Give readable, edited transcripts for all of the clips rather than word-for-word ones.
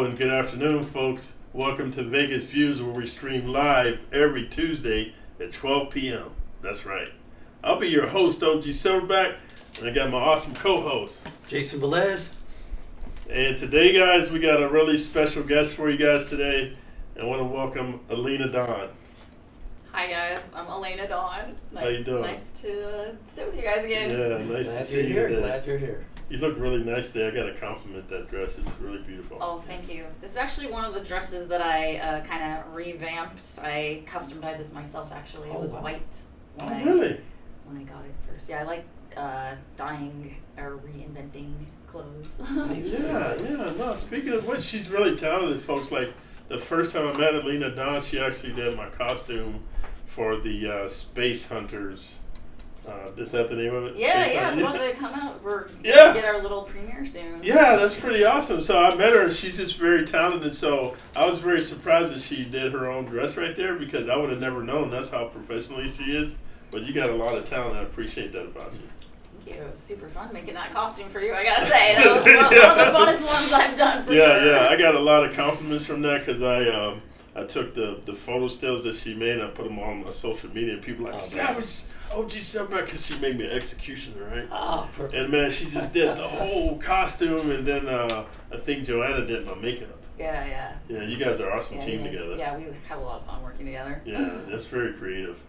Hello and good afternoon, folks. Welcome to Vegas Views, where we stream live every Tuesday at 12 p.m. That's right. I'll be your host, OG Silverback, and I got my awesome co-host, Jason Velez. And today, guys, we got a really special guest for you guys today. I want to welcome Alena Dawn. Hi guys, I'm Alena Dawn. How you doing? Nice to sit with you guys again. Yeah, nice to see you today. Glad you're here. You look really nice today. I got to compliment that dress. It's really beautiful. Oh, thank you. This is actually one of the dresses that I kind of revamped. I custom dyed this myself, actually. It was white Really? when I got it first. Yeah, I like dyeing or reinventing clothes. Yeah. No, speaking of which, she's really talented, folks. Like, the first time I met Alena Dawn, she actually did my costume for the Space Hunters. Is that the name of it? Yeah, it's about to come out. We're gonna get our little premiere soon. Yeah, that's pretty awesome. So I met her, and she's just very talented. So I was very surprised that she did her own dress right there, because I would have never known that's how professionally she is. But you got a lot of talent. I appreciate that about you. Thank you. It was super fun making that costume for you, I gotta say. That was one of the funnest ones I've done for sure. Yeah, I got a lot of compliments from that, because I took the photo stills that she made and I put them on my social media, and people were like, Savage, OG Silverback, because she made me an executioner, right? Oh, perfect. And man, she just did the whole costume, and then I think Joanna did my makeup. Yeah. Yeah, you guys are an awesome team together. Yeah, we have a lot of fun working together. Yeah, that's very creative.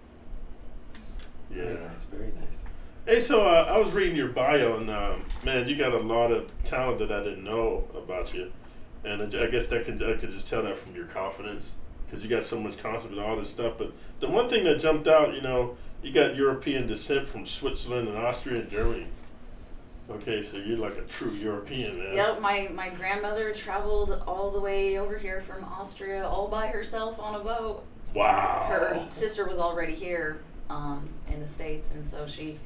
Yeah. Very nice. Hey, so I was reading your bio, and man, you got a lot of talent that I didn't know about you. And I guess I could just tell that from your confidence, because you got so much confidence in all this stuff. But the one thing that jumped out, you got European descent from Switzerland and Austria and Germany. Okay, so you're like a true European, man. Yep, my grandmother traveled all the way over here from Austria all by herself on a boat. Wow. Her sister was already here in the States, and so she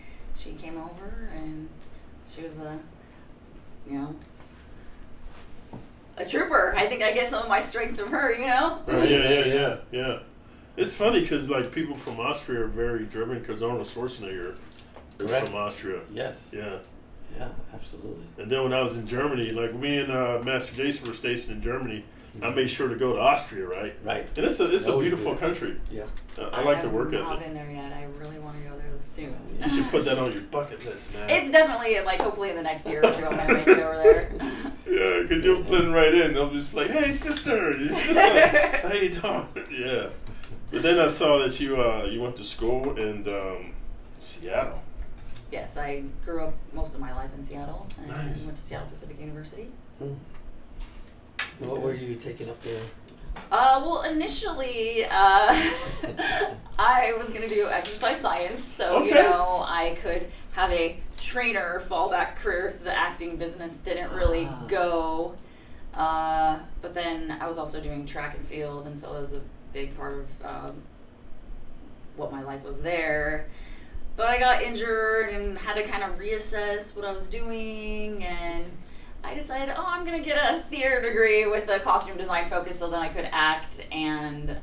came over, and she was a trooper. I get some of my strength from her, Right, yeah. It's funny because like people from Austria are very driven, because Arnold Schwarzenegger is from Austria. Yes. Yeah, absolutely. And then when I was in Germany, like me and Master Jason were stationed in Germany, I made sure to go to Austria, right? Right. And it's a beautiful country. Yeah. I like to work at it. I haven't been there yet. I really want to go there soon. You should put that on your bucket list, man. It's definitely, hopefully in the next year or two I'm going to make it over there. Yeah, because you'll blend right in. They'll just be like, hey, sister. How you doing? Yeah. But then I saw that you went to school in Seattle. Yes, I grew up most of my life in Seattle, and Nice. went to Seattle Pacific University. What were you taking up there? Well, initially, I was going to do exercise science, so, Okay. I could have a trainer fallback career if the acting business didn't really go. But then I was also doing track and field, and so it was a big part of what my life was there. But I got injured and had to kind of reassess what I was doing, and I decided, I'm going to get a theater degree with a costume design focus so then I could act and,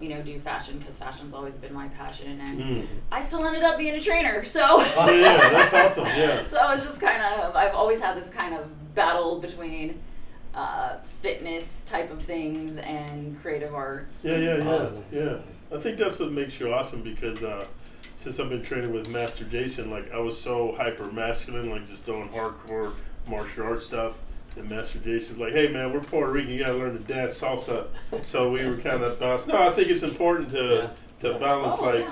do fashion, because fashion's always been my passion. And I still ended up being a trainer, so. Yeah, that's awesome, yeah. So I was just I've always had this kind of battle between fitness type of things and creative arts. Yeah. Nice. I think that's what makes you awesome, because since I've been training with Master Jason, like I was so hyper masculine, like just doing hardcore martial arts stuff. And Master Jason's like, hey man, we're Puerto Rican, you gotta learn to dance salsa. So we were kind of balanced. No, I think it's important to balance, like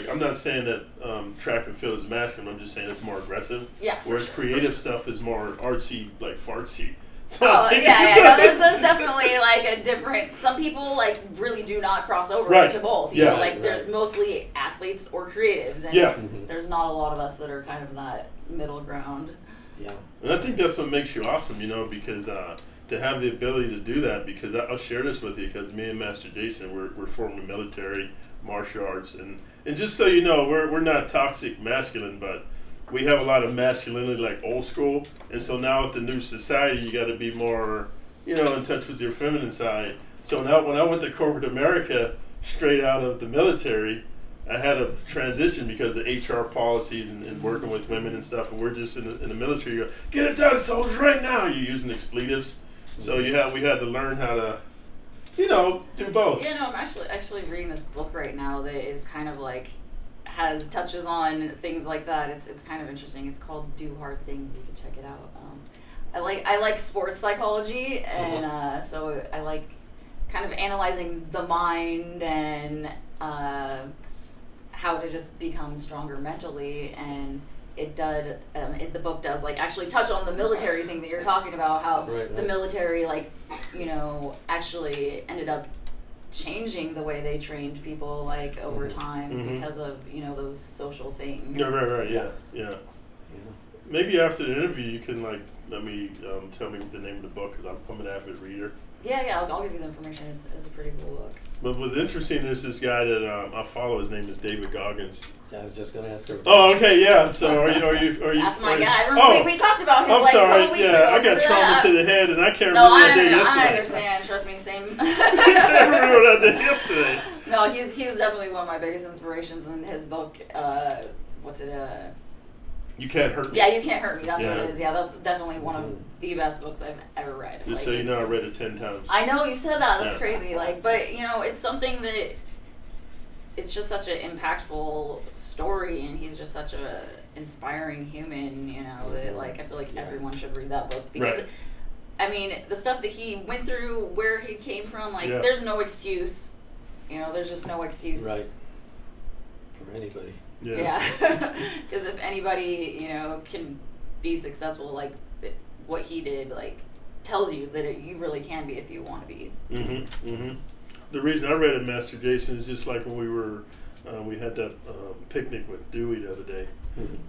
I'm not saying that track and field is masculine, I'm just saying it's more aggressive. Yeah. Whereas creative stuff is more artsy, like fartsy. So No, there's definitely like a different. Some people like really do not cross over into both. You know, there's mostly athletes or creatives, and there's not a lot of us that are kind of that middle ground. Yeah. And I think that's what makes you awesome, because to have the ability to do that, because I'll share this with you, because me and Master Jason, we're former military, martial arts, and just so you know, we're not toxic masculine, but we have a lot of masculinity, like old school, and so now with the new society, you got to be more, in touch with your feminine side. So now when I went to corporate America, straight out of the military, I had a transition because of HR policies and working with women and stuff, and we're just in the military. You go, get it done, soldiers, right now. You're using expletives, So we had to learn how to, do both. Yeah, no, I'm actually reading this book right now that is kind of like has touches on things like that. It's kind of interesting. It's called Do Hard Things. You can check it out. I like sports psychology, and so I like kind of analyzing the mind and how to just become stronger mentally. And the book does like actually touch on the military thing that you're talking about, how the military actually ended up changing the way they trained people over time because of those social things. Yeah, right, yeah. Maybe after the interview you can let me tell me the name of the book, because I'm an avid reader. Yeah, I'll give you the information. It's a pretty cool book. But what's interesting is this guy that I follow. His name is David Goggins. I was just going to ask her. Oh, okay, yeah. So are you? That's my guy. We talked about him I'm a sorry. couple weeks ago. I got trauma to the head, and I can't No, remember what I did yesterday. I understand. Trust me, same. I can't remember what I did yesterday. No, he's definitely one of my biggest inspirations in his book. What's it? You Can't Hurt Me. Yeah, You Can't Hurt Me. That's what it is. Yeah, that's definitely one of the best books I've ever read. Just so you know, I read it 10 times. I know you said that. That's crazy. But it's something that it's just such an impactful story, and he's just such a inspiring human. That I feel like everyone should read that book, because I mean the stuff that he went through, where he came from, there's no excuse. There's just no excuse. Right. For anybody. Yeah. Because if anybody, can be successful, what he did, tells you that you really can be if you want to be. The reason I read it, Master Jason, is just like when we had that picnic with Dewey the other day.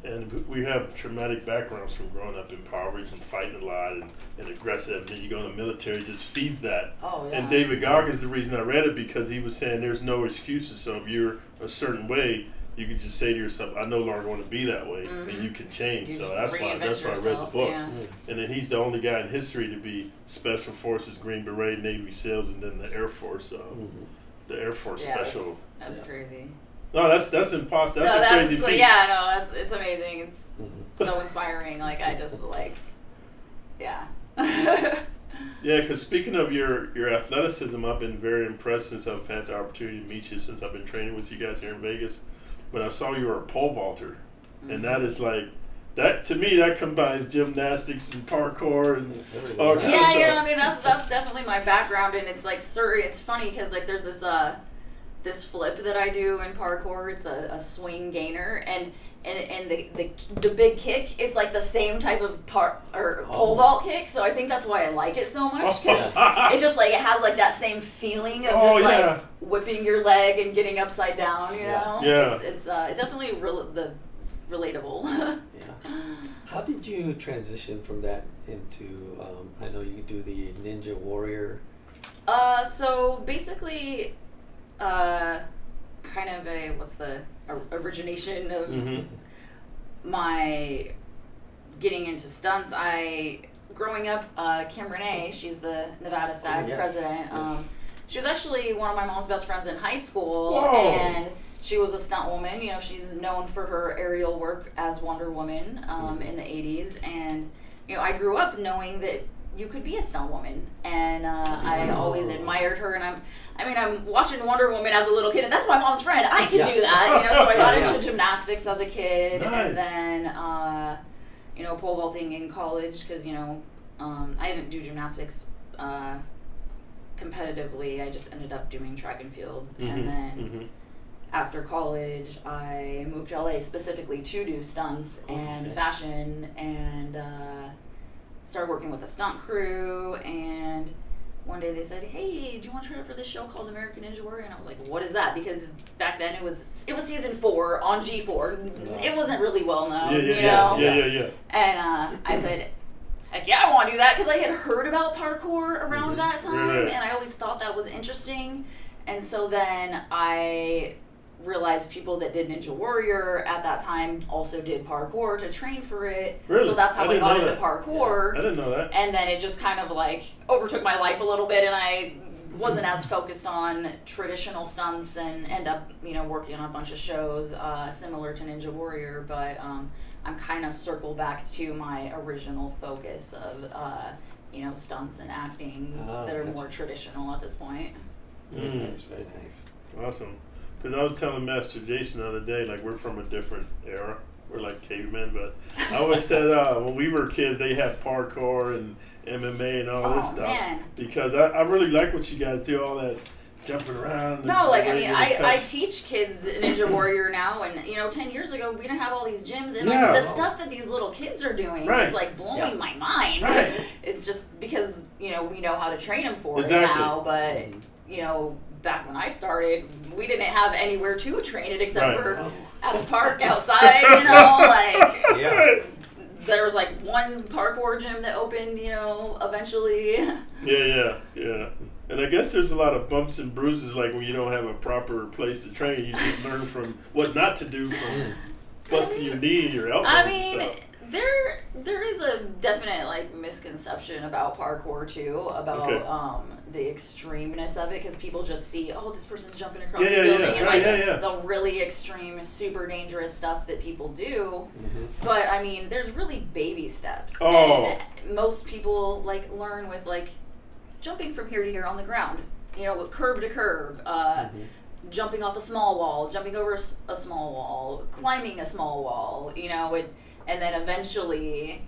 And we have traumatic backgrounds from growing up impoverished and fighting a lot and aggressive, and then you go in the military, it just feeds that. Oh, yeah. And David Goggins, the reason I read it, because he was saying there's no excuses. So if you're a certain way, you can just say to yourself, I no longer want to be that way, and you can change. You so that's why I read the book. Yeah. And then he's the only guy in history to be Special Forces, Green Beret, Navy SEALs, and then the Air Force, the Air Force Special. That's crazy. No, that's impossible. That's a crazy feat. It's amazing. It's so inspiring. I just yeah. Yeah, because speaking of your athleticism, I've been very impressed since I've had the opportunity to meet you, since I've been training with you guys here in Vegas. When I saw you were a pole vaulter, and that is that to me, that combines gymnastics and parkour and all kinds of stuff. I mean that's definitely my background, and it's it's funny because there's this flip that I do in parkour. It's a swing gainer, and the big kick, it's the same type of pole vault kick. So I think that's why I like it so much, because it's just it has that same feeling of whipping your leg and getting upside down. It's definitely relatable. Yeah. How did you transition from that into? I know you do the Ninja Warrior. So basically, kind of what's the origination of my getting into stunts. Growing up, Kim Renee, she's the Nevada SAG president. She was actually one of my mom's best friends in high school. Whoa. And she was a stunt woman. She's known for her aerial work as Wonder Woman in the 80s. And, I grew up knowing that you could be a stunt woman. And I always admired her. And I'm watching Wonder Woman as a little kid, and that's my mom's friend. I could do that, so I got into gymnastics as a kid, and then, pole vaulting in college, because, I didn't do gymnastics competitively. I just ended up doing track and field, and then after college, I moved to LA specifically to do stunts and fashion, and started working with a stunt crew, and one day they said, "Hey, do you want to try out for this show called American Ninja Warrior?" And I was like, "What is that?" Because back then it was season 4 on G4. It wasn't really well known, Yeah. And I said, "Heck yeah, I want to do that," because I had heard about parkour around that time, and I always thought that was interesting. And so then I realized people that did Ninja Warrior at that time also did parkour to train for it. Really? So that's how I got into parkour. Yeah, I didn't know that. And then it just kind of overtook my life a little bit, and I wasn't as focused on traditional stunts, and end up working on a bunch of shows similar to Ninja Warrior. But I'm kind of circled back to my original focus of stunts and acting Ah, that are that's more right. traditional at this point. Very nice, very nice. Awesome. Because I was telling Master Jason the other day, like, we're from a different era. We're like cavemen, but I always said when we were kids, they had parkour and MMA and all this Oh, stuff. man. Because I really like what you guys do, all that jumping around. No, like, I and mean, waving and I touch. teach kids Ninja Warrior now, and 10 years ago we didn't have all these gyms, and Yeah. like the stuff that these little kids are doing Right. is like blowing Yeah. my mind. Right. It's just because we know how to train them for Exactly. it now, but back when I started, we didn't have anywhere to train it except Right. for Oh. at a park outside. Like Yeah. there was like one parkour gym that opened, eventually. Yeah. And I guess there's a lot of bumps and bruises, like when you don't have a proper place to train. You just learn from what not to do from busting your knee and your elbow I and mean, stuff. there is a definite like misconception about parkour too, about Okay. the extremeness of it, because people just see, oh, this person's jumping across Yeah, the yeah, building, yeah. and Right, like yeah. the really extreme, super dangerous stuff that people do. Mhm. But I mean, there's really baby steps, Oh. and most people like learn with like jumping from here to here on the ground, with curb to curb. Jumping off a small wall, jumping over a small wall, climbing a small wall, and then eventually,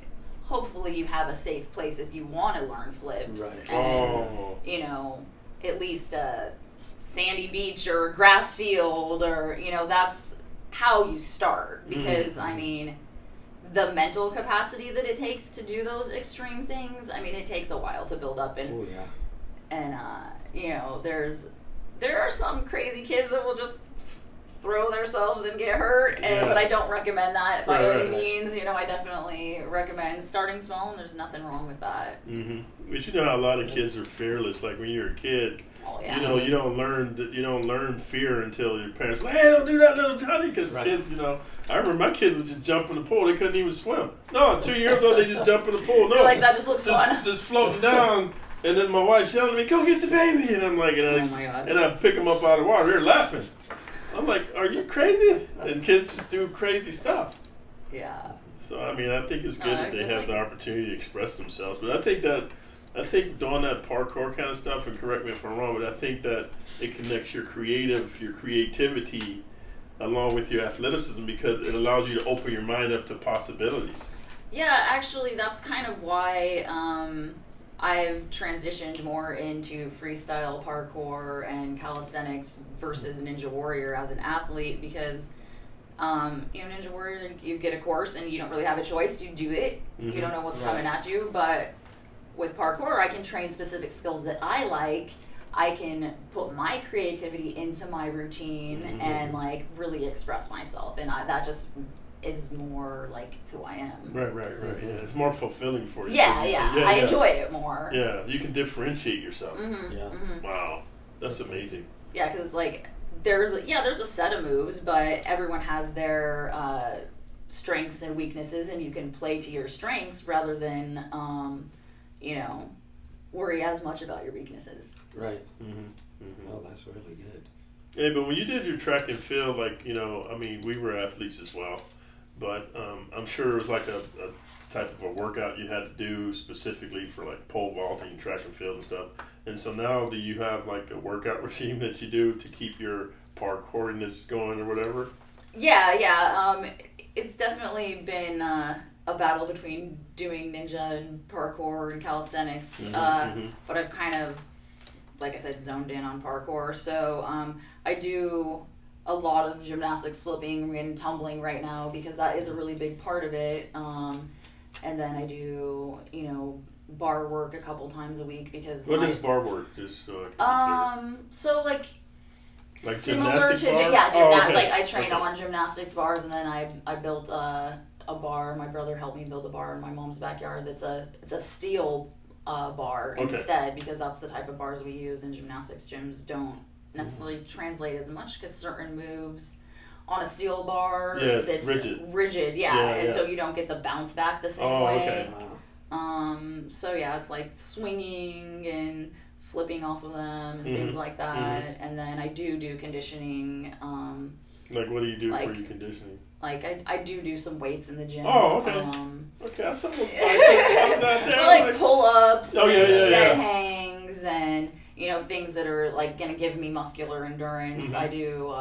hopefully you have a safe place if you want to learn flips. Right. And, Oh. at least a sandy beach or a grass field, or, that's how you start. Because, I mean, the mental capacity that it takes to do those extreme things, I mean, it takes a while to build up. Oh, yeah. And there are some crazy kids that will just throw themselves and get hurt, Yeah. but I don't recommend that by Right, any right. means. I definitely recommend starting small, and there's nothing wrong with that. But you know how a lot of kids are fearless. Like when you're a kid, Oh yeah. you don't learn fear until your parents go, hey, don't do that, little Johnny. Because Right. kids, I remember my kids would just jump in the pool. They couldn't even swim. No, 2 years old, they just jump in the pool. No, You're like, that just looks just, fun. just floating down. And then my wife's yelling at me, go get the baby. And I'm like, Oh my God. and I pick them up out of the water. They're laughing. I'm like, are you crazy? And kids just do crazy stuff. Yeah. So I mean, I think it's good No, that they I have like the it. opportunity to express themselves. But I think doing that parkour kind of stuff, and correct me if I'm wrong, but I think that it connects your creativity along with your athleticism, because it allows you to open your mind up to possibilities. Yeah, actually, that's kind of why I've transitioned more into freestyle parkour and calisthenics versus Ninja Warrior as an athlete, because Ninja Warrior, you get a course and you don't really have a choice. You do it. You don't know what's Right. coming at you. But with parkour, I can train specific skills that I like. I can put my creativity into my routine and like really express myself, and that just is more like who I am. Right. Yeah, it's more fulfilling for you. Yeah, I enjoy it more. Yeah, you can differentiate yourself. Yeah. Wow, that's amazing. Yeah, because it's like there's a set of moves, but everyone has their strengths and weaknesses, and you can play to your strengths rather than worry as much about your weaknesses. Right. Oh, that's really good. Hey, but when you did your track and field, like, I mean, we were athletes as well, but I'm sure it was like a type of a workout you had to do specifically for like pole vaulting, track and field and stuff. And so now do you have like a workout regime that you do to keep your parkouriness going or whatever? Yeah. It's definitely been a battle between doing ninja and parkour and calisthenics, but I've kind of, like I said, zoned in on parkour. So I do a lot of gymnastics, flipping and tumbling right now, because that is a really big part of it. And then I do, bar work a couple times a week, because What is bar work? Just so I can be clear. so like similar gymnastics to bar? like I train Okay. on gymnastics bars, and then I built a bar. My brother helped me build a bar in my mom's backyard. It's a steel bar Okay. instead, because that's the type of bars we use in gymnastics gyms. Don't necessarily translate as much, because certain moves on a steel bar, Yeah, it's that's rigid. yeah, and Yeah. so you don't get the bounce back the same Oh, way. okay. So yeah, it's like swinging and flipping off of them and things like that. And then I do conditioning. Like, what do you do Like- for your conditioning? Like I do some weights in the gym. Oh, okay. Okay, I saw I'm not there. Like pull-ups Oh, and yeah. dead hangs and things that are like gonna give me muscular endurance. Mm-hmm. I do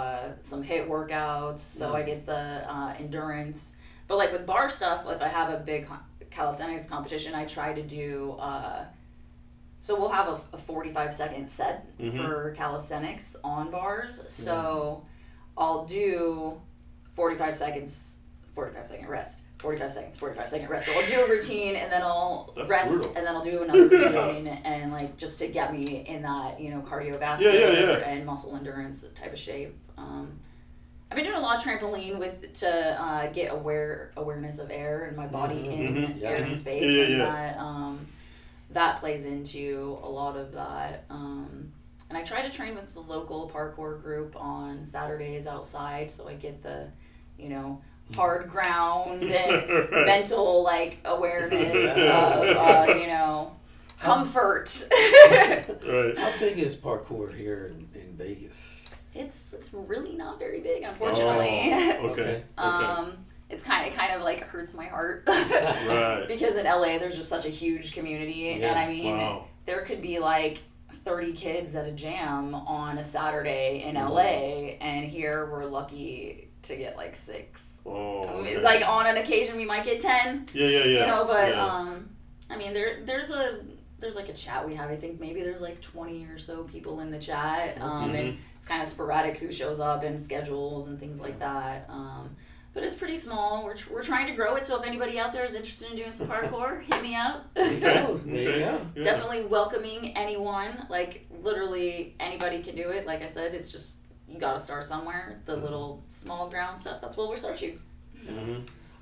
some HIIT workouts, so I get the endurance. But like with bar stuff, if I have a big calisthenics competition, I try to do so we'll have a 45-second set for calisthenics on bars. So I'll do 45 seconds, 45-second rest. 45 seconds, 45-second rest. So I'll do a routine and then I'll rest brutal. and then I'll do another routine and like just to get me in that, cardiovascular and muscle endurance type of shape. I've been doing a lot of trampoline to get awareness of air and my body in air and space, and that plays into a lot of that. And I try to train with the local parkour group on Saturdays outside, so I get the, hard ground and mental awareness of comfort. Right. How big is parkour here in Vegas? It's really not very big, unfortunately. Oh, okay. It's kind of like hurts my heart. Right. Because in LA there's just such a huge community, and I mean there could be like 30 kids at a jam on a Saturday in LA, and here we're lucky to get like 6. Oh, okay. It's like on an occasion we might get 10. Yeah. But I mean there's like a chat we have. I think maybe there's like 20 or so people in the chat, and it's kind of sporadic who shows up and schedules and things like that. But it's pretty small. We're trying to grow it, so if anybody out there is interested in doing some parkour, hit me up. There you go. Yeah. Definitely welcoming anyone. Like literally anybody can do it. Like I said, it's just you gotta start somewhere. The little small ground stuff, that's where we start you.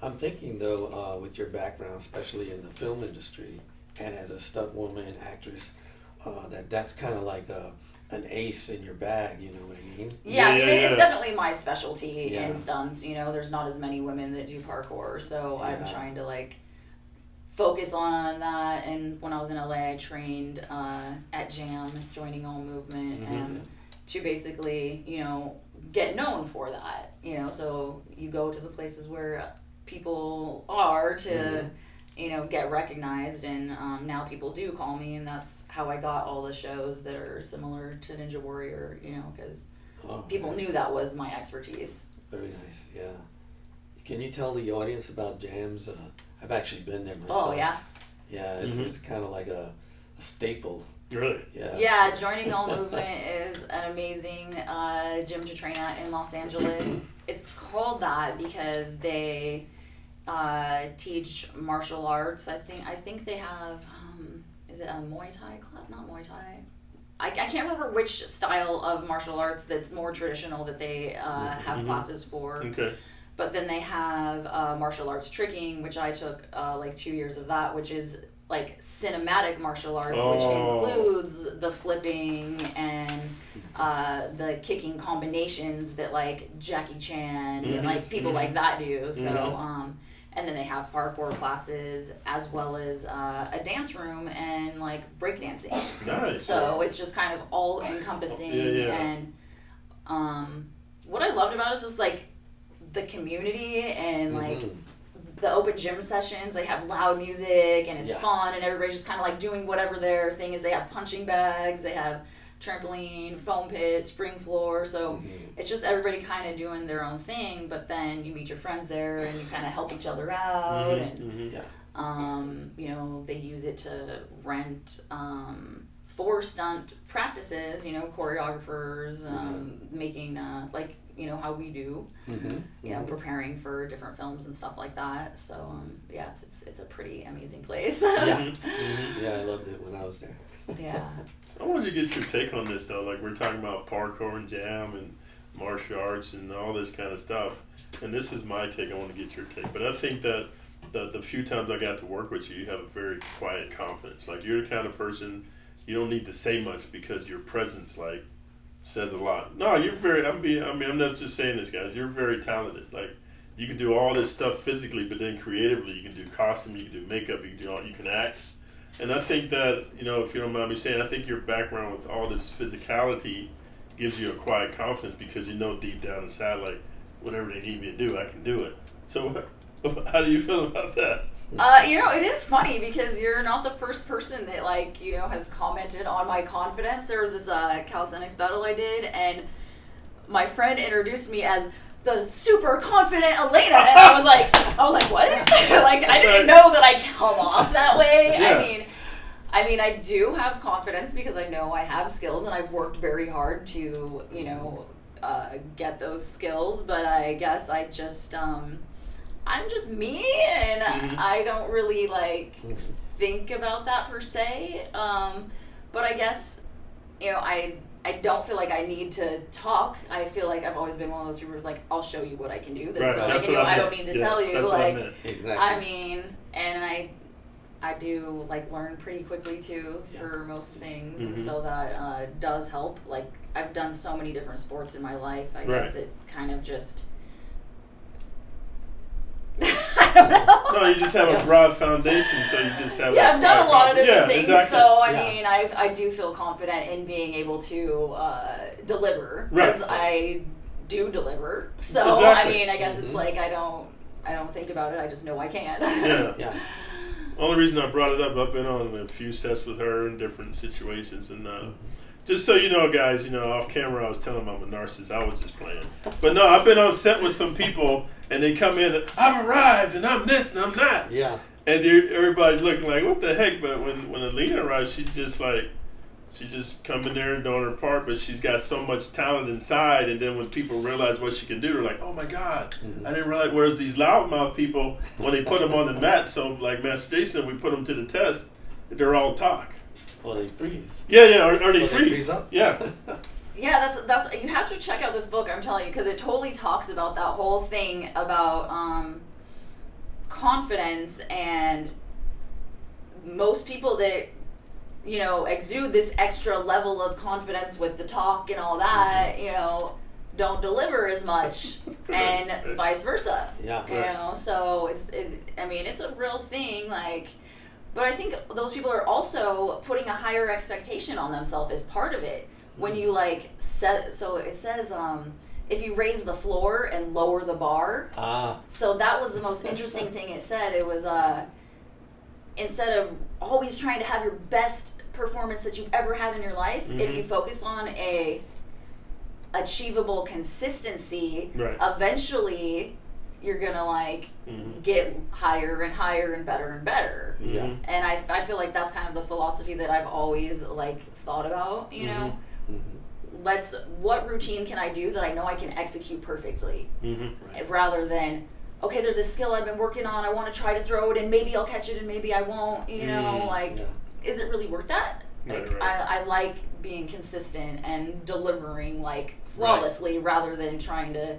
I'm thinking though, with your background, especially in the film industry and as a stunt woman, actress, that's kind of like an ace in your bag, you know what I mean? Yeah, it's definitely my specialty in stunts. There's not as many women that do parkour, so I'm trying to focus on that. And when I was in LA, I trained at Jam, Joining All Movement, and to basically, get known for that. So you go to the places where people are to get recognized, and now people do call me, and that's how I got all the shows that are similar to Ninja Warrior, because people knew that was my expertise. Very nice, yeah. Can you tell the audience about jams? I've actually been there myself. Oh, yeah? Yeah, it's kind of like a staple. Really? Yeah. Yeah, Joining All Movement is an amazing gym to train at in Los Angeles. It's called that because they teach martial arts. I think they have is it a Muay Thai class? Not Muay Thai. I can't remember which style of martial arts that's more traditional that they have classes for. Okay. But then they have martial arts tricking, which I took 2 years of that, which is like cinematic martial arts, which includes the flipping and the kicking combinations that like Jackie Chan and like people like that do. So and then they have parkour classes as well as a dance room and like breakdancing. Nice. So it's just kind of all encompassing. And what I loved about it is just like the community and like the open gym sessions. They have loud music and it's fun, and everybody's just kind of like doing whatever their thing is. They have punching bags, they have trampoline, foam pit, spring floor. So it's just everybody kind of doing their own thing, but then you meet your friends there and you kind of help each other out. And they use it to rent for stunt practices, choreographers, making how we do, preparing for different films and stuff like that. So it's a pretty amazing place. Yeah, I loved it when I was there. Yeah. I wanted to get your take on this though. Like we're talking about parkour and jam and martial arts and all this kind of stuff. And this is my take. I want to get your take. But I think that the few times I got to work with you, you have a very quiet confidence. Like you're the kind of person you don't need to say much because your presence like says a lot. No, you're very. I'm not just saying this, guys. You're very talented. Like you can do all this stuff physically, but then creatively, you can do costume, you can do makeup, you can act. And I think that, if you don't mind me saying, I think your background with all this physicality gives you a quiet confidence because deep down inside, like, whatever they need me to do, I can do it. So how do you feel about that? It is funny because you're not the first person that has commented on my confidence. There was this calisthenics battle I did, and my friend introduced me as the super confident Alena, and I was like, what? I didn't know that I come off that way. Yeah. I mean, I do have confidence because I know I have skills, and I've worked very hard to, get those skills. But I guess I'm just me, and I don't really think about that per se. But I guess, I don't feel like I need to talk. I feel like I've always been one of those people who's like, I'll show you what I can do. This is what I can do. I don't need to tell you. That's what I meant. Exactly. I mean, and I do learn pretty quickly too for most things, and so that does help. I've done so many different sports in my life. I guess it kind of just. I don't know. No, you just have a broad foundation, so you just have. Yeah, I've done a lot of different things, exactly. so I mean, I do feel confident in being able to deliver because I do deliver. So Exactly. I mean, I guess it's I don't think about it. I just know I can. Yeah. Only reason I brought it up, I've been on a few sets with her in different situations, and just so you know, guys, off camera I was telling them I'm a narcissist. I was just playing, but no, I've been on set with some people, and they come in, I've arrived, and I'm this, and I'm that. Yeah. And everybody's looking like, what the heck? But when Alena arrives, she's just coming there and doing her part, but she's got so much talent inside. And then when people realize what she can do, they're like, oh my God, I didn't realize. Whereas these loudmouth people, when they put them on the mat, so like Master Jason, we put them to the test, they're all talk. Well, they freeze. Yeah, or they They freeze. freeze up? Yeah. Yeah, that's you have to check out this book. I'm telling you, because it totally talks about that whole thing about confidence, and most people that exude this extra level of confidence with the talk and all that, don't deliver as much, and vice versa. Yeah. So it's a real thing. But I think those people are also putting a higher expectation on themselves as part of it. When you set, so it says if you raise the floor and lower the bar. So that was the most interesting thing it said. It was instead of always trying to have your best performance that you've ever had in your life, if you focus on a achievable consistency, eventually you're gonna get higher and higher and better. Yeah. And I feel like that's kind of the philosophy that I've always thought about, what routine can I do that I know I can execute perfectly, rather than, okay, there's a skill I've been working on, I want to try to throw it and maybe I'll catch it and maybe I won't, is it really worth that? I like being consistent and delivering flawlessly rather than trying to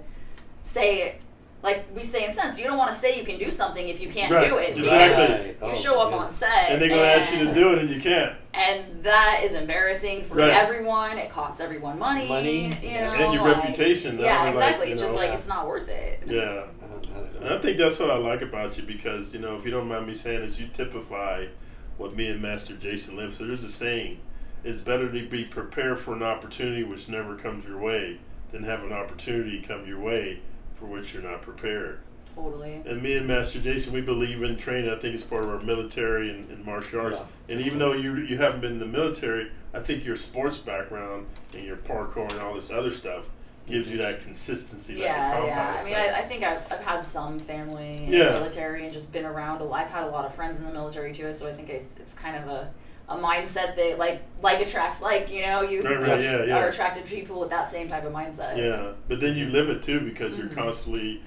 say it. Like we say in Sense, you don't want to say you can do something if you can't do it, Exactly. because you show up on set and they're going to ask you to do it and you can't. And that is embarrassing for everyone. It costs everyone money. And your reputation. Yeah, exactly. It's just it's not worth it. Yeah. And I think that's what I like about you because, if you don't mind me saying this, you typify what me and Master Jason live. So there's a saying, it's better to be prepared for an opportunity which never comes your way than have an opportunity come your way for which you're not prepared. Totally. And me and Master Jason, we believe in training. I think it's part of our military and martial arts. And even though you haven't been in the military, I think your sports background and your parkour and all this other stuff gives you that consistency. I mean, I think I've had some family in the military and just been around. I've had a lot of friends in the military too, so I think it's kind of a mindset that like attracts you are attracted to people with that same type of mindset. Yeah, but then you live it too because you're constantly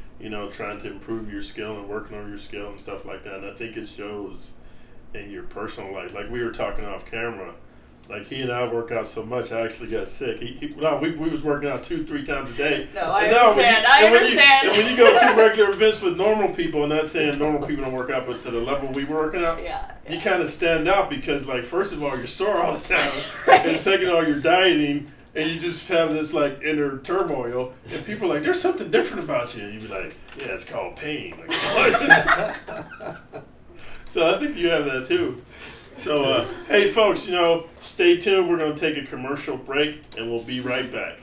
trying to improve your skill and working on your skill and stuff like that. And I think it shows in your personal life. Like we were talking off camera. Like he and I work out so much, I actually got sick. We was working out 2-3 times a day. No, I understand. I understand. And when you go to regular events with normal people, and not saying normal people don't work out, but to the level we were working out, you kind of stand out because, first of all, you're sore all the time, and second of all, you're dieting, and you just have this inner turmoil, and people are like, "There's something different about you," and you be like, "Yeah, it's called pain." So I think you have that too. So, hey, folks, stay tuned. We're going to take a commercial break, and we'll be right back.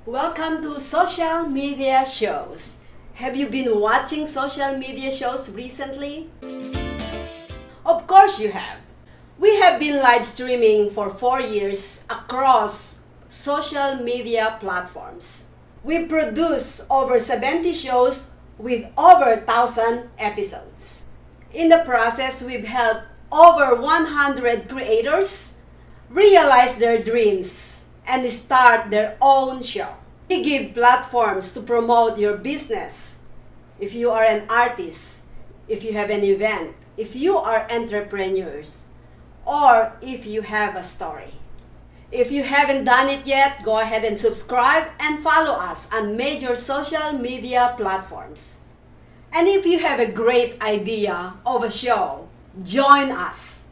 Welcome to social media shows. Have you been watching social media shows recently? Of course you have. We have been live streaming for 4 years across social media platforms. We produce over 70 shows with over 1,000 episodes. In the process, we've helped over 100 creators realize their dreams and start their own show. We give platforms to promote your business. If you are an artist, if you have an event, if you are entrepreneurs, or if you have a story. If you haven't done it yet, go ahead and subscribe and follow us on major social media platforms. And if you have a great idea of a show, join us.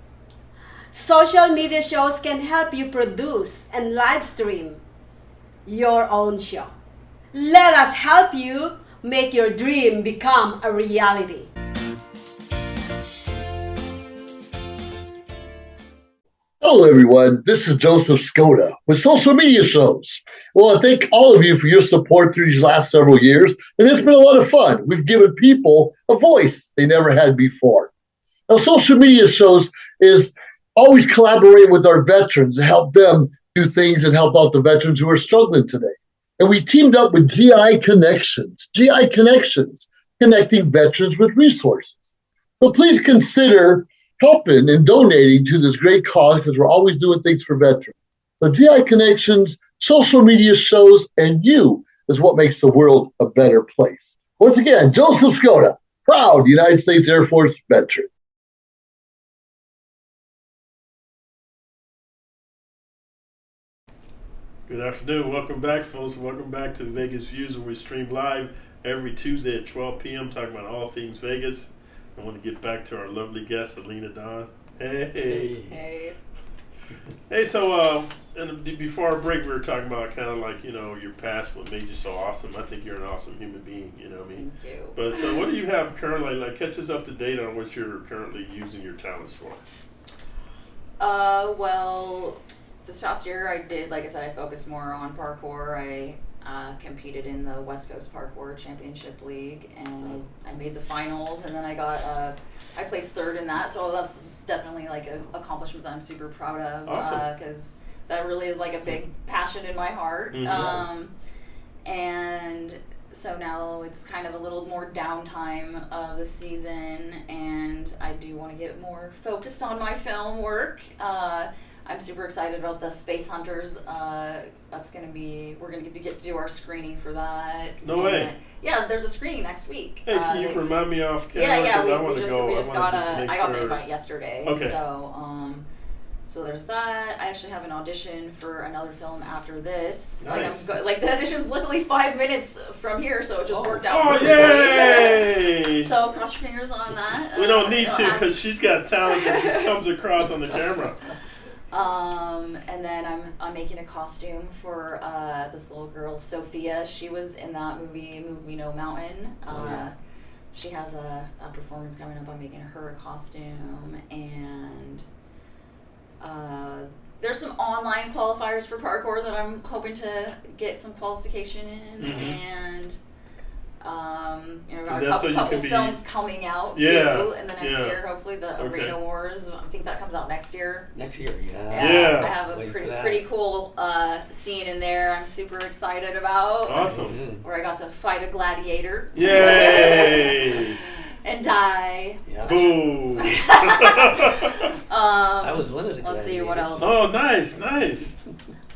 Social media shows can help you produce and live stream your own show. Let us help you make your dream become a reality. Hello, everyone. This is Joseph Skoda with Social Media Shows. Well, I thank all of you for your support through these last several years, and it's been a lot of fun. We've given people a voice they never had before. Now, Social Media Shows is always collaborating with our veterans to help them do things and help out the veterans who are struggling today. And we teamed up with GI Connections, connecting veterans with resources. So please consider helping and donating to this great cause because we're always doing things for veterans. So GI Connections, Social Media Shows, and you is what makes the world a better place. Once again, Joseph Skoda, proud United States Air Force veteran. Good afternoon. Welcome back, folks. Welcome back to Vegas Views, where we stream live every Tuesday at 12 p.m. talking about all things Vegas. I want to get back to our lovely guest, Alena Don. Hey. Hey, so before our break, we were talking about kind of like, your past, what made you so awesome. I think you're an awesome human being, you know what I mean? Thank you. But so what do you have currently? Like, catch us up to date on what you're currently using your talents for. Well, this past year I did, like I said, I focused more on parkour. I competed in the West Coast Parkour Championship League, and I made the finals, and then I placed third in that, so that's definitely like an accomplishment that I'm super proud of. Awesome. Because that really is like a big passion in my heart. Mm-hmm. And so now it's kind of a little more downtime of the season, and I do want to get more focused on my film work. I'm super excited about the Space Hunters. We're gonna get to do our screening for that. No way. Yeah, there's a screening next week. Hey, can you remind me off camera? Yeah, I want to go. I got the invite yesterday. Okay. So there's that. I actually have an audition for another film after this. Nice. The audition's literally 5 minutes from here, so it just worked out. Oh, perfectly. yay! So cross your fingers on that. We don't need to because she's got talent that just comes across on the camera. And then I'm making a costume for this little girl, Sophia. She was in that movie, Move Me No Mountain. She has a performance coming up. I'm making her a costume, and there's some online qualifiers for parkour that I'm hoping to get some qualification in, and got a couple films coming out too in the next year. Hopefully, the Arena Wars. I think that comes out next year. Next year, I have a pretty cool scene in there. I'm super excited about. Awesome. Where I got to fight a gladiator. Yay! And die. Yeah. Boom. I was one of the gladiators. Let's see what else. Oh, nice.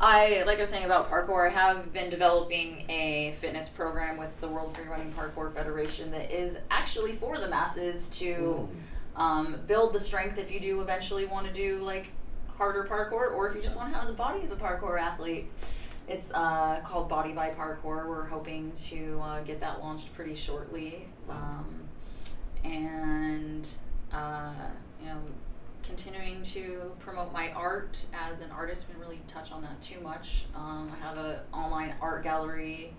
Like I was saying about parkour, I have been developing a fitness program with the World Free Running Parkour Federation that is actually for the masses to build the strength if you do eventually want to do like harder parkour, or if you just want to have the body of a parkour athlete. It's called Body by Parkour. We're hoping to get that launched pretty shortly. Continuing to promote my art as an artist. We didn't really touch on that too much. I have an online art gallery,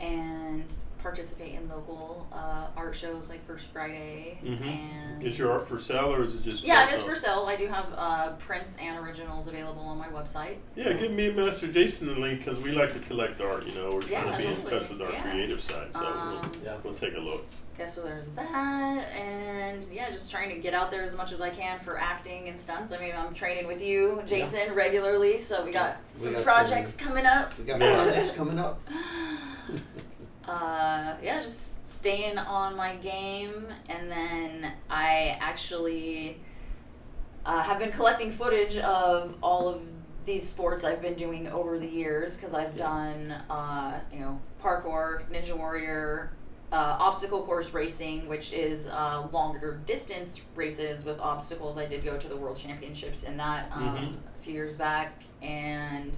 and participate in local art shows like First Friday. And is your art for sale or is it just? Yeah, it is for sale. I do have prints and originals available on my website. Yeah, give me and Master Jason the link because we like to collect art. You know, we're trying to be in touch with our creative side, so we'll take a look. Yeah, so there's that, and yeah, just trying to get out there as much as I can for acting and stunts. I mean, I'm training with you, Jason, regularly, so we got some projects coming up. We got projects coming up. Yeah, just staying on my game, and then I actually have been collecting footage of all of these sports I've been doing over the years, because I've done, parkour, Ninja Warrior, obstacle course racing, which is longer distance races with obstacles. I did go to the World Championships in that a few years back, and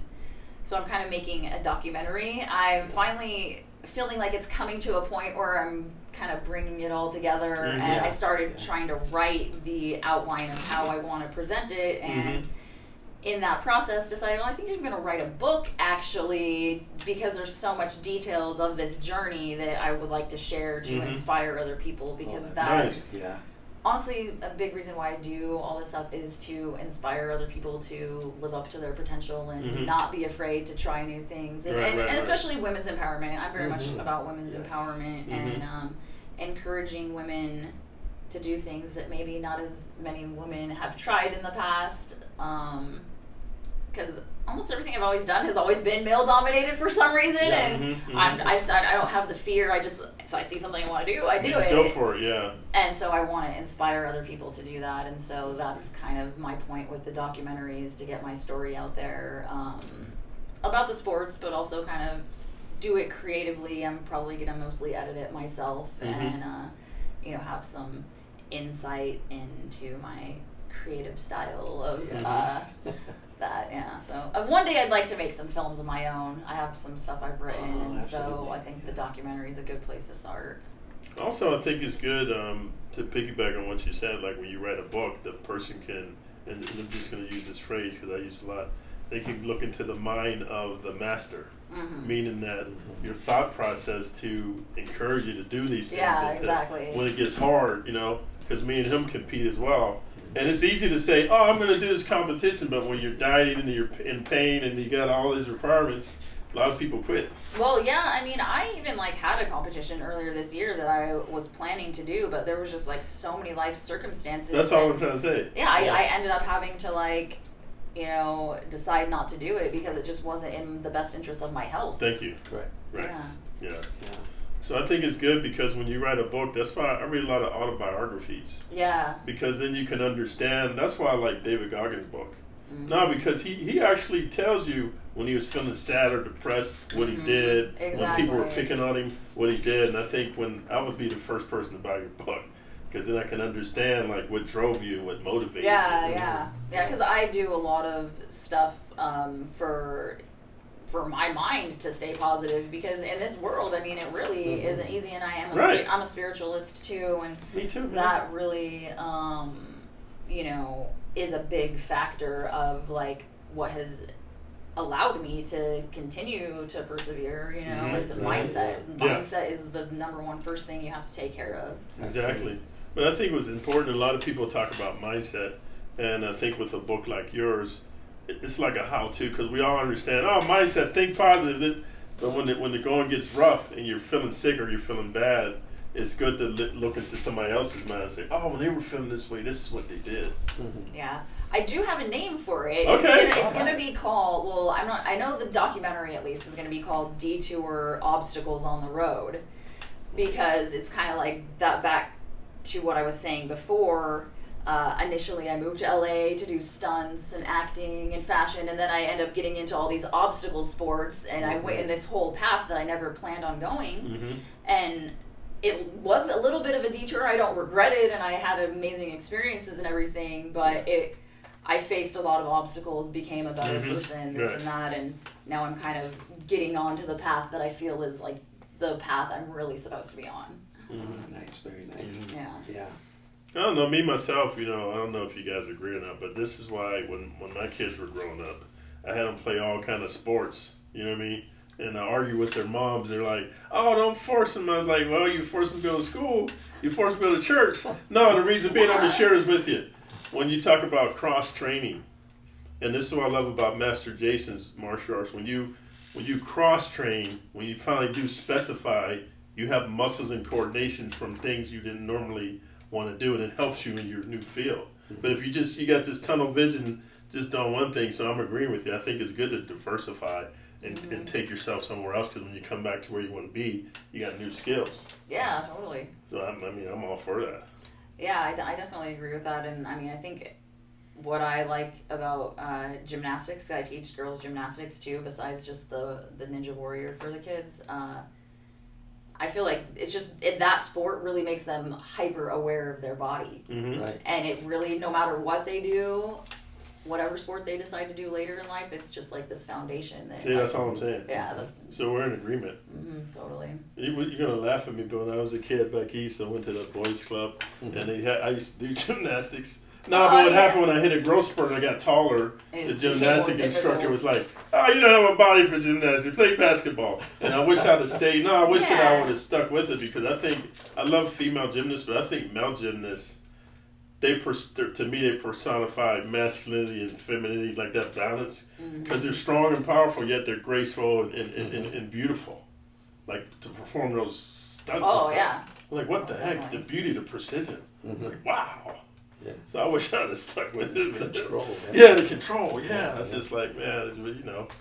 so I'm kind of making a documentary. I'm finally feeling like it's coming to a point where I'm kind of bringing it all together, and I started trying to write the outline of how I want to present it, and in that process decided, well, I think I'm going to write a book actually, because there's so much details of this journey that I would like to share to inspire other people, because honestly, a big reason why I do all this stuff is to inspire other people to live up to their potential and not be afraid to try new things, and especially women's empowerment. I'm very much about women's empowerment and encouraging women to do things that maybe not as many women have tried in the past, because almost everything I've always done has always been male dominated for some reason, and I don't have the fear. I just, if I see something I want to do, I do it. Just go for it, yeah. And so I want to inspire other people to do that, and so that's kind of my point with the documentary, is to get my story out there about the sports, but also kind of do it creatively. I'm probably gonna mostly edit it myself and have some insight into my creative style of that. So one day I'd like to make some films of my own. I have some stuff I've written, so I think the documentary is a good place to start. Also, I think it's good to piggyback on what you said, like when you write a book, the person can, and I'm just going to use this phrase because I use it a lot, they can look into the mind of the master, meaning that your thought process to encourage you to do these things. Yeah, exactly. When it gets hard, because me and him compete as well. And it's easy to say, oh, I'm going to do this competition, but when you're dieting and you're in pain and you got all these requirements, a lot of people quit. Well, yeah, I mean, I even had a competition earlier this year that I was planning to do, but there was just so many life circumstances. That's all I'm trying to say. Yeah, I ended up having to decide not to do it because it just wasn't in the best interest of my health. Thank you. Right. Yeah. So I think it's good because when you write a book, that's why I read a lot of autobiographies. Yeah. Because then you can understand. That's why I like David Goggins' book. No, because he actually tells you when he was feeling sad or depressed, what he did. Exactly. When people were picking on him, what he did. And I think I would be the first person to buy your book, because then I can understand what drove you and what motivated you. Yeah. Because I do a lot of stuff for my mind to stay positive, because in this world, I mean, it really isn't easy, and I'm a spiritualist too, and me too. That really, is a big factor of what has allowed me to continue to persevere. Is mindset. Mindset is the number one first thing you have to take care of. Exactly. But I think it was important. A lot of people talk about mindset, and I think with a book like yours, it's like a how-to, because we all understand, mindset, think positive. But when the going gets rough and you're feeling sick or you're feeling bad, it's good to look into somebody else's mind and say, when they were feeling this way, this is what they did. Yeah. I do have a name for it. Okay. It's going to be called, I know the documentary at least is going to be called Detour Obstacles on the Road, because it's kind of like that, back to what I was saying before. Initially I moved to LA to do stunts and acting and fashion, and then I end up getting into all these obstacle sports, and I went in this whole path that I never planned on going, and it was a little bit of a detour. I don't regret it, and I had amazing experiences and everything, but I faced a lot of obstacles, became a better person, this and that, and now I'm kind of getting onto the path that I feel is the path I'm really supposed to be on. Nice, very nice. Yeah. I don't know, me myself, I don't know if you guys agree or not, but this is why when my kids were growing up, I had them play all kind of sports, you know what I mean? and argue with their moms. They're like, "Oh, don't force them." I was like, "Well, you force them to go to school. You force them to go to church." No, the reason being, I'm going to share this with you. When you talk about cross training, and this is what I love about Master Jason's martial arts. When you cross train, when you finally do specify, you have muscles and coordination from things you didn't normally want to do, and it helps you in your new field. But if you got this tunnel vision just on one thing, so I'm agreeing with you. I think it's good to diversify and take yourself somewhere else, because when you come back to where you want to be, you got new skills. Yeah, totally. So I'm all for that. Yeah, I definitely agree with that. And I mean, I think what I like about gymnastics, I teach girls gymnastics too, besides just the Ninja Warrior for the kids. I feel like it's just that sport really makes them hyper aware of their body. Mm-hmm. Right. And it really, no matter what they do, whatever sport they decide to do later in life, it's just like this foundation. See, that's all I'm saying. Yeah. So we're in agreement. Totally. You're gonna laugh at me, but when I was a kid back east, I went to the boys' club, and I used to do gymnastics. No, but what happened when I hit a growth spurt and I got taller, the gymnastic instructor was like, "Oh, you don't have a body for gymnastics. Play basketball." And I wish I'd have stayed. No, I wish that I would have stuck with it, because I love female gymnasts, but I think male gymnasts, to me, they personify masculinity and femininity, like that balance, because they're strong and powerful, yet they're graceful and beautiful, like to perform those stunts. Oh, and stuff. yeah. I'm like, what the heck? The beauty, the precision. Like, wow. Yeah. So I wish I'd have stuck with it. Control. Yeah, the control. Yeah, it's just like, man, it's,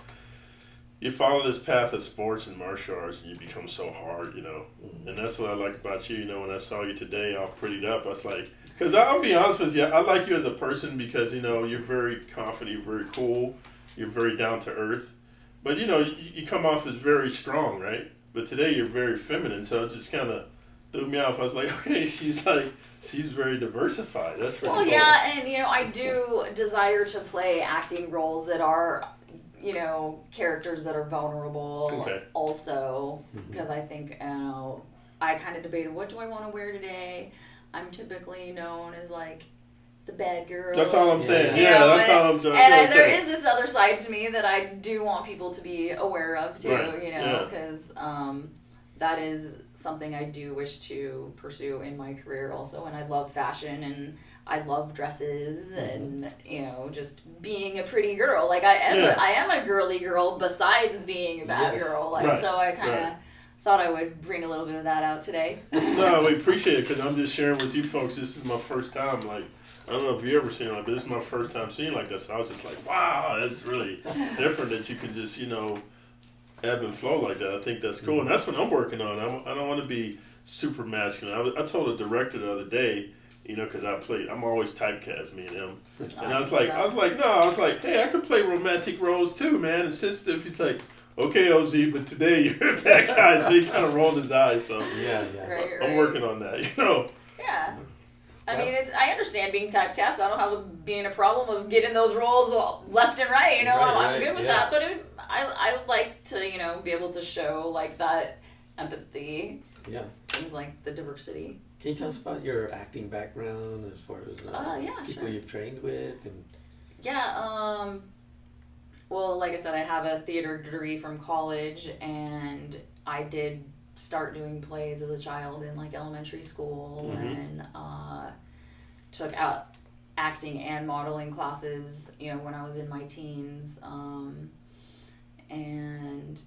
you follow this path of sports and martial arts, and you become so hard, And that's what I like about you. When I saw you today, all prettied up, I was like, because I'll be honest with you, I like you as a person because you're very confident, you're very cool, you're very down to earth, but you come off as very strong, right? But today you're very feminine, so it just kind of threw me off. I was like, okay, she's very diversified. That's pretty cool. Yeah, and I do desire to play acting roles that are, characters that are vulnerable. Okay. Also, because I think I kind of debated, what do I want to wear today? I'm typically known as like the bad girl. That's all I'm saying. You Yeah, know, that's all I'm saying. And there is this other side to me that I do want people to be aware of too. Right. Because that is something I do wish to pursue in my career also. And I love fashion and I love dresses and just being a pretty girl. Like I am a girly girl besides being a bad girl. Like so I kind of thought I would bring a little bit of that out today. No, we appreciate it, because I'm just sharing with you folks. This is my first time. Like, I don't know if you ever seen it like, but this is my first time seeing like this. So I was just like, wow, it's really different that you can just ebb and flow like that. I think that's cool, and that's what I'm working on. I don't want to be super masculine. I told the director the other day, because I'm always typecast, me and him, and I was like, hey, I could play romantic roles too, man, and sensitive. He's like, okay, OG, but today you're a bad guy, so he kind of rolled his eyes. So Yeah. Right. I'm working on that, Yeah. I mean, I understand being typecast. I don't have being a problem of getting those roles left and right. I'm good with that. But I like to, be able to show like that empathy. Yeah. Things like the diversity. Can you tell us about your acting background as far as people sure. you've trained with? And Yeah. Well, like I said, I have a theater degree from college, and I did start doing plays as a child in like elementary school, and took out acting and modeling classes, when I was in my teens, and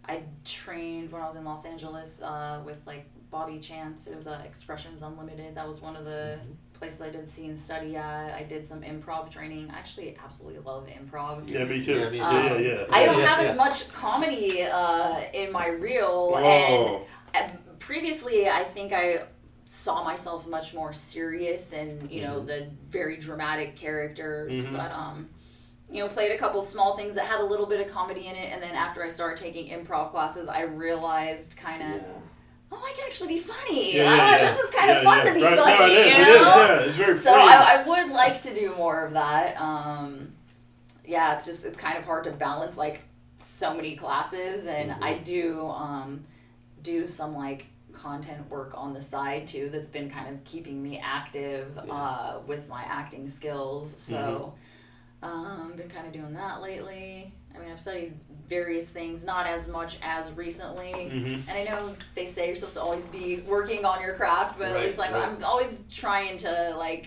I trained when I was in Los Angeles with like Bobby Chance. It was Expressions Unlimited. That was one of the places I did scene study at. I did some improv training. I actually absolutely love improv. Yeah, me too. Yeah. I don't have as much comedy in my reel, and previously I think I saw myself much more serious and the very dramatic characters, but played a couple small things that had a little bit of comedy in it, and then after I started taking improv classes, I realized kind of. Oh, I can actually be funny. This is kind of fun to be funny. No, it is. It's very so I would like to do more of that. It's kind of hard to balance like so many classes, and I do do some like content work on the side too. That's been kind of keeping me active with my acting skills. So Been kind of doing that lately. I mean, I've studied various things, not as much as recently. And I know they say you're supposed to always be working on your craft, but at least like I'm always trying to like,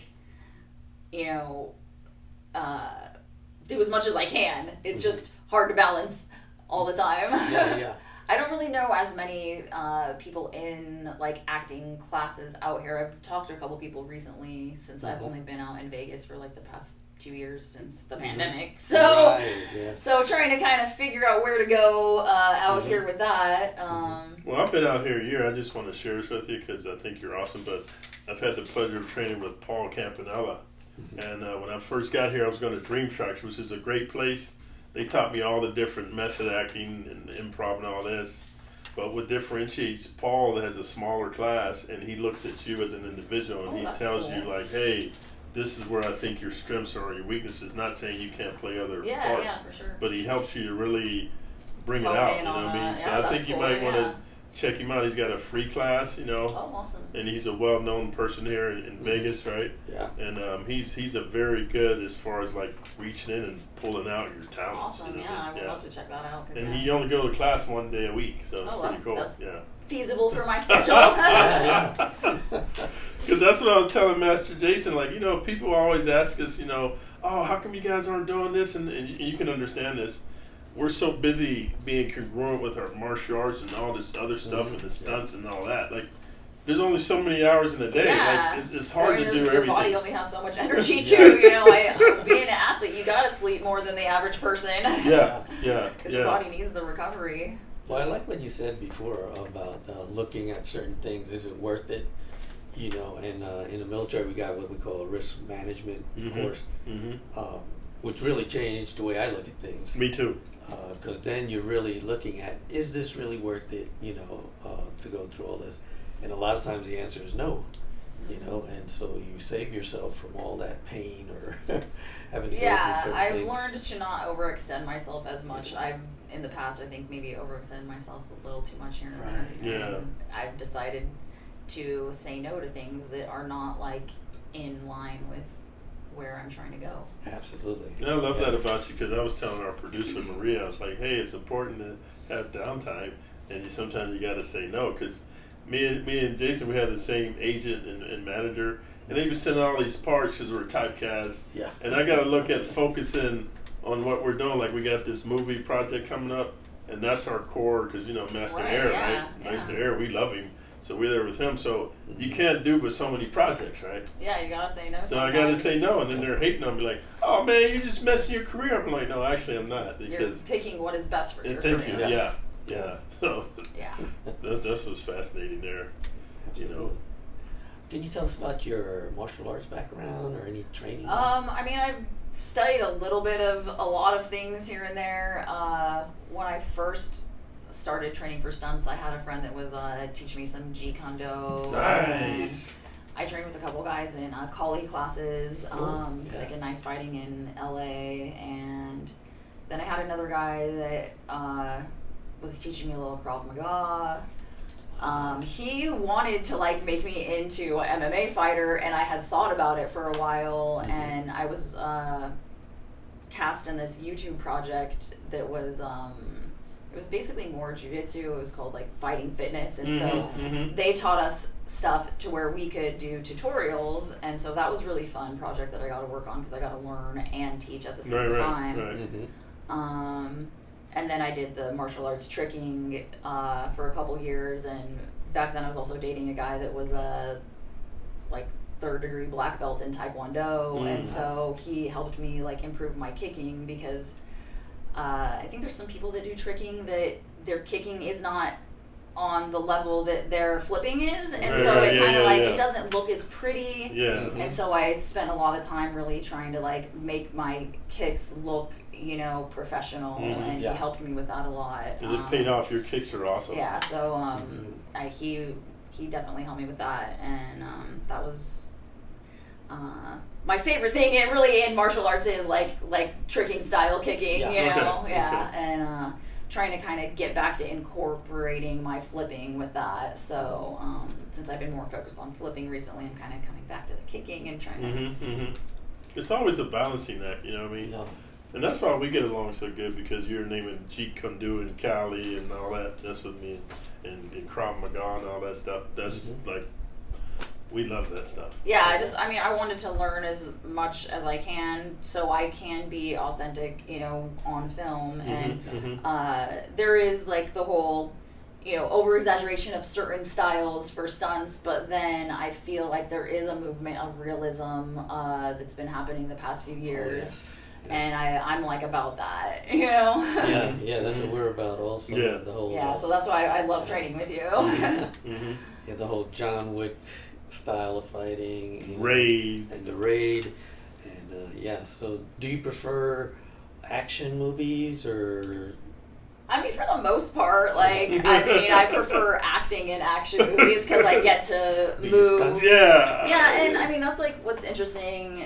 you know, do as much as I can. It's just hard to balance all the time. Yeah. I don't really know as many people in like acting classes out here. I've talked to a couple people recently since I've only been out in Vegas for like the past 2 years since the pandemic. So, so trying to kind of figure out where to go out here with that. Well, I've been out here a year. I just want to share this with you because I think you're awesome. But I've had the pleasure of training with Paul Campanella. And when I first got here, I was going to Dream Tracks, which is a great place. They taught me all the different method acting and improv and all this. But what differentiates Paul has a smaller class, and he looks at you as an individual, and he tells you like, hey, this is where I think your strengths are, your weaknesses. Not saying you can't play other parts. Yeah, for sure. But he helps you to really bring it out. You know what I mean? So I think you might want to check him out. He's got a free class, you know. Oh, awesome. And he's a well-known person here in Vegas, right? Yeah. And he's a very good as far as like reaching in and pulling out your talents. Awesome, you know? I would love to check that out. And he only go to class 1 day a week, so it's pretty cool. That's yeah. feasible for my schedule. Because that's what I was telling Master Jason. Like, you know, people always ask us, you know, oh, how come you guys aren't doing this? And you can understand this. We're so busy being congruent with our martial arts and all this other stuff and the stunts and all that. Like, there's only so many hours in a day. Yeah. Like, it's hard to do your everything. Your body only has so much energy, too. You know, like, being an athlete, you got to sleep more than the average person. Yeah. Because your body needs the recovery. Well, I like what you said before about looking at certain things. Is it worth it? You know, and in the military, we got what we call a risk management course, which really changed the way I look at things. Me too. Because then you're really looking at, is this really worth it, you know, to go through all this? And a lot of times the answer is no, you know, and so you save yourself from all that pain or having to go through certain I've things. learned to not overextend myself as much. I've, in the past, I think maybe overextended myself a little too much here and there. Yeah. And I've decided to say no to things that are not like in line with where I'm trying to go. Absolutely. And I love that about you because I was telling our producer Maria, I was like, hey, it's important to have downtime, and sometimes you got to say no because me and Jason, we had the same agent and manager, and they was sending all these parts because we're typecast. Yeah. And I got to look at focusing on what we're doing. Like we got this movie project coming up, and that's our core because you know Master Air, right? Master Air, we love him. So we're there with him. So you can't do but so many projects, right? Yeah, you gotta say no. So I gotta say no, and then they're hating on me like, "Oh man, you're just messing your career up." I'm like, "No, actually, I'm not." You're Because picking what is best for your thank career. you. Yeah. So Yeah. that's what's fascinating there. Absolutely. You know. Can you tell us about your martial arts background or any training? I mean, I've studied a little bit of a lot of things here and there. When I first started training for stunts, I had a friend that was teaching me some Jeet Kune Do. Nice. I trained with a couple guys in Kali classes, second knife fighting in LA, and then I had another guy that was teaching me a little Krav Maga. He wanted to like make me into an MMA fighter, and I had thought about it for a while, and I was cast in this YouTube project that was it was basically more jiu-jitsu. It was called like Fighting Fitness, and so they taught us stuff to where we could do tutorials, and so that was really fun project that I got to work on because I got to learn and teach at the same time. Right. And then I did the martial arts tricking for a couple years, and back then I was also dating a guy that was a like 3rd degree black belt in Taekwondo, and so he helped me like improve my kicking because I think there's some people that do tricking that their kicking is not on the level that their flipping is, and so it kind of it doesn't look as pretty. And so I spent a lot of time really trying to like make my kicks look, you know, professional, and he helped me with that a lot. And it paid off. Your kicks are awesome. Yeah, so he definitely helped me with that, and that was my favorite thing. It really in martial arts is like tricking style kicking, you know, and trying to kind of get back to incorporating my flipping with that. So since I've been more focused on flipping recently, I'm kind of coming back to the kicking and trying to it's always a balancing act, you know what I mean? No. And that's why we get along so good, because you're naming Jeet Kune Do and Cali and all that. That's with me, and Krav Maga and all that stuff. That's like, we love that stuff. Yeah, I wanted to learn as much as I can so I can be authentic, on film. And there is like the whole, over exaggeration of certain styles for stunts, but then I feel like there is a movement of realism that's been happening the past few years. Yes. And I'm like about that, Yeah, that's what we're about also. Yeah. The whole, so that's why I love training with you. Yeah, the whole John Wick style of fighting. Raid. And the raid. And so do you prefer action movies or? I mean, for the most part, I prefer acting in action movies because I get to move. Yeah. Yeah, and I mean, that's like what's interesting,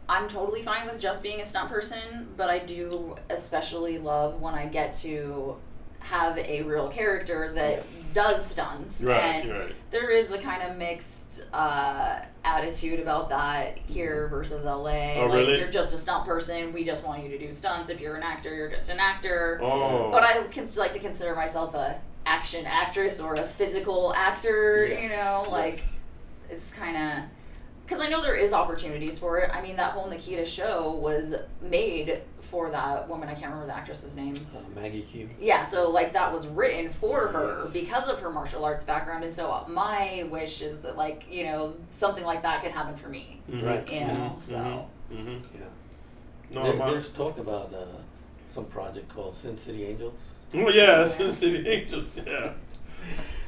I'm totally fine with just being a stunt person, but I do especially love when I get to have a real character that does stunts. Right. There is a kind of mixed attitude about that here versus LA. Oh, really? You're just a stunt person. We just want you to do stunts. If you're an actor, you're just an actor. Oh. But I like to consider myself a action actress or a physical actor. It's kind of. Because I know there is opportunities for it. I mean, that whole Nikita show was made for that woman. I can't remember the actress's name. Maggie Q. Yeah, so that was written for her because of her martial arts background. And so my wish is that something like that could happen for me. Right. So. Yeah. No, there's talk about some project called Sin City Angels. Oh yeah, Sin City Angels. Yeah.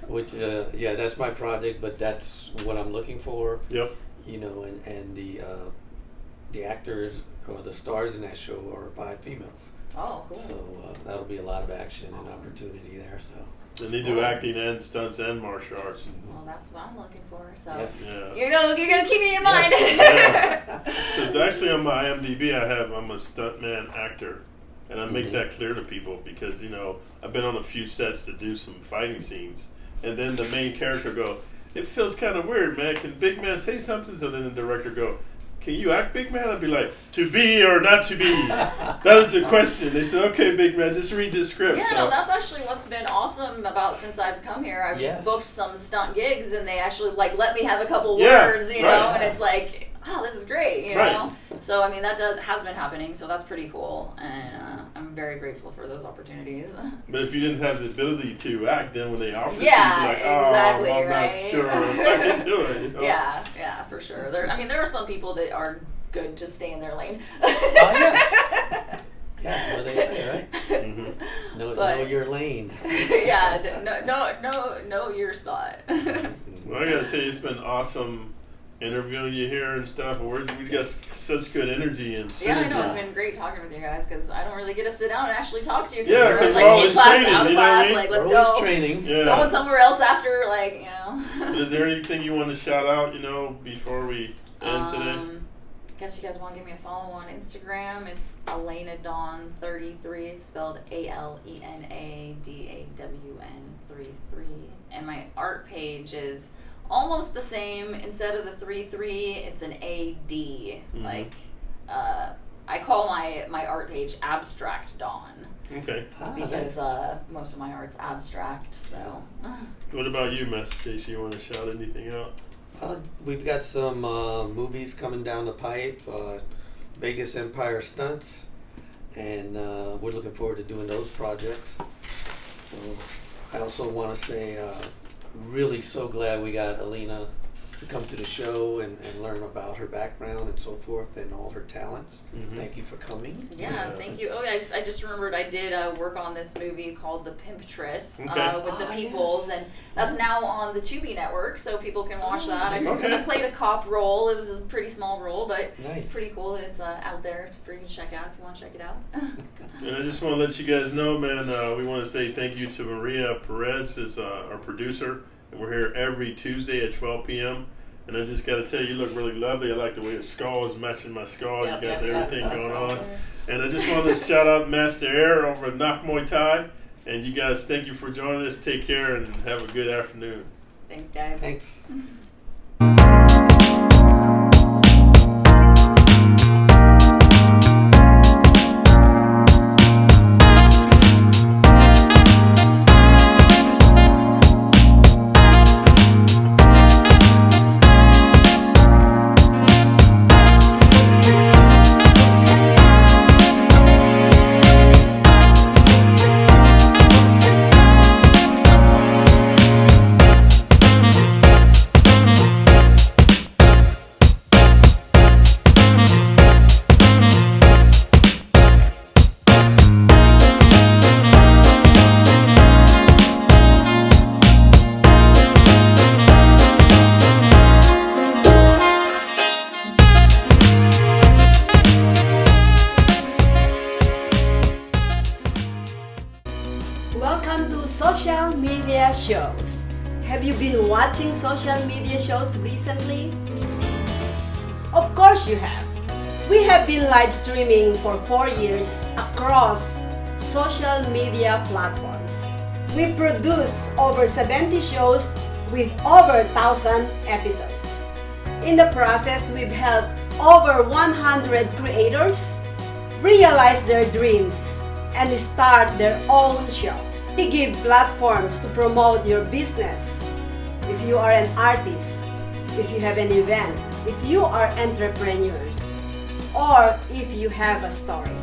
Which that's my project, but that's what I'm looking for. Yep. And the actors or the stars in that show are 5 females. Oh, cool. So that'll be a lot of action and opportunity there. So. And they do acting and stunts and martial arts. Well, that's what I'm looking for. So Yes. Yeah. you're gonna keep me in mind. Because actually on my IMDb I'm a stuntman actor, and I make that clear to people because I've been on a few sets to do some fighting scenes, and then the main character go, it feels kind of weird, man. Can Big Man say something? So then the director go, can you act, Big Man? I'd be like, to be or not to be? That was the question. They said, okay, Big Man, just read the script. Yeah, so. no, that's actually what's been awesome about since I've come here. I've booked some stunt gigs, and they actually let me have a couple words, right. and it's like, oh, this is great, you know. So I mean, that has been happening, so that's pretty cool, and I'm very grateful for those opportunities. But if you didn't have the ability to act, then when they offered you, yeah, you'd be like, exactly, I'm right? not sure if I can do it. Yeah, for sure. There are some people that are good to stay in their lane. Yes. Yeah, what they say, right? Know your lane. Yeah, know your spot. Well, I gotta tell you, it's been awesome interviewing you here and stuff. We got such good energy and synergy. Yeah, I know, it's been great talking with you guys because I don't really get to sit down and actually talk to you. Yeah, because we're always in class, training, out of you know what I class, mean? let's We're go. always training. Yeah. Going somewhere else after, Is there anything you want to shout out, before we end today? I guess you guys want to give me a follow on Instagram. It's Alena Dawn 33. It's spelled ALENA DAWN 33. And my art page is almost the same. Instead of the 33, it's an AD. I call my art page Abstract Dawn. Okay. Because most of my art's abstract. So. What about you, Master JC? You want to shout anything out? We've got some movies coming down the pipe, Vegas Empire Stunts, and we're looking forward to doing those projects. So I also want to say, really so glad we got Alena to come to the show and learn about her background and so forth and all her talents. Thank you for coming. Yeah, thank you. Oh, yeah, I just remembered I did work on this movie called The Pimptress with the Peoples, and that's now on the Tubi network, so people can watch that. I played a cop role. It was a pretty small role, but it's pretty cool that it's out there for you to check out if you want to check it out. And I just want to let you guys know, man, we want to say thank you to Maria Pureza, is our producer. And we're here every Tuesday at 12 p.m. And I just got to tell you, you look really lovely. I like the way the skull is matching my skull. You got everything going on. And I just wanted to shout out Master Air over at Knock Muay Thai. And you guys, thank you for joining us. Take care and have a good afternoon. Thanks, guys. Thanks. shows. Have you been watching social media shows recently? Of course you have. We have been live streaming for 4 years across social media platforms. We produce over 70 shows with over 1,000 episodes. In the process, we've helped over 100 creators realize their dreams and start their own show. We give platforms to promote your business. If you are an artist, if you have an event, if you are entrepreneurs, or if you have a story.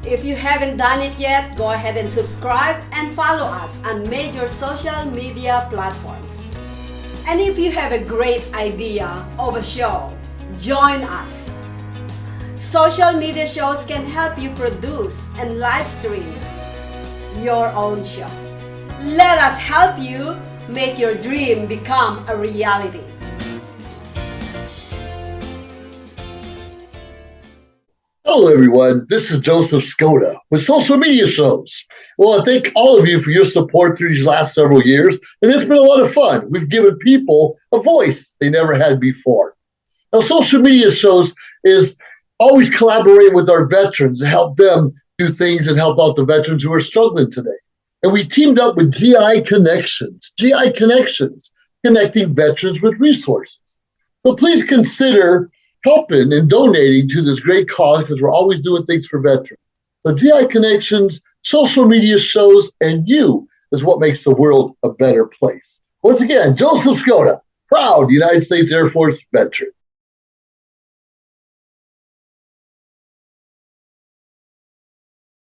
If you haven't done it yet, go ahead and subscribe and follow us on major social media platforms. And if you have a great idea of a show, join us. Social media shows can help you produce and live stream your own show. Let us help you make your dream become a reality. Hello, everyone. This is Joseph Skoda with Social Media Shows. Well, I thank all of you for your support through these last several years, and it's been a lot of fun. We've given people a voice they never had before. Now, Social Media Shows is always collaborating with our veterans to help them do things and help out the veterans who are struggling today. And we teamed up with GI Connections, connecting veterans with resources. So please consider helping and donating to this great cause because we're always doing things for veterans. So GI Connections, Social Media Shows, and you is what makes the world a better place. Once again, Joseph Skoda, proud United States Air Force veteran.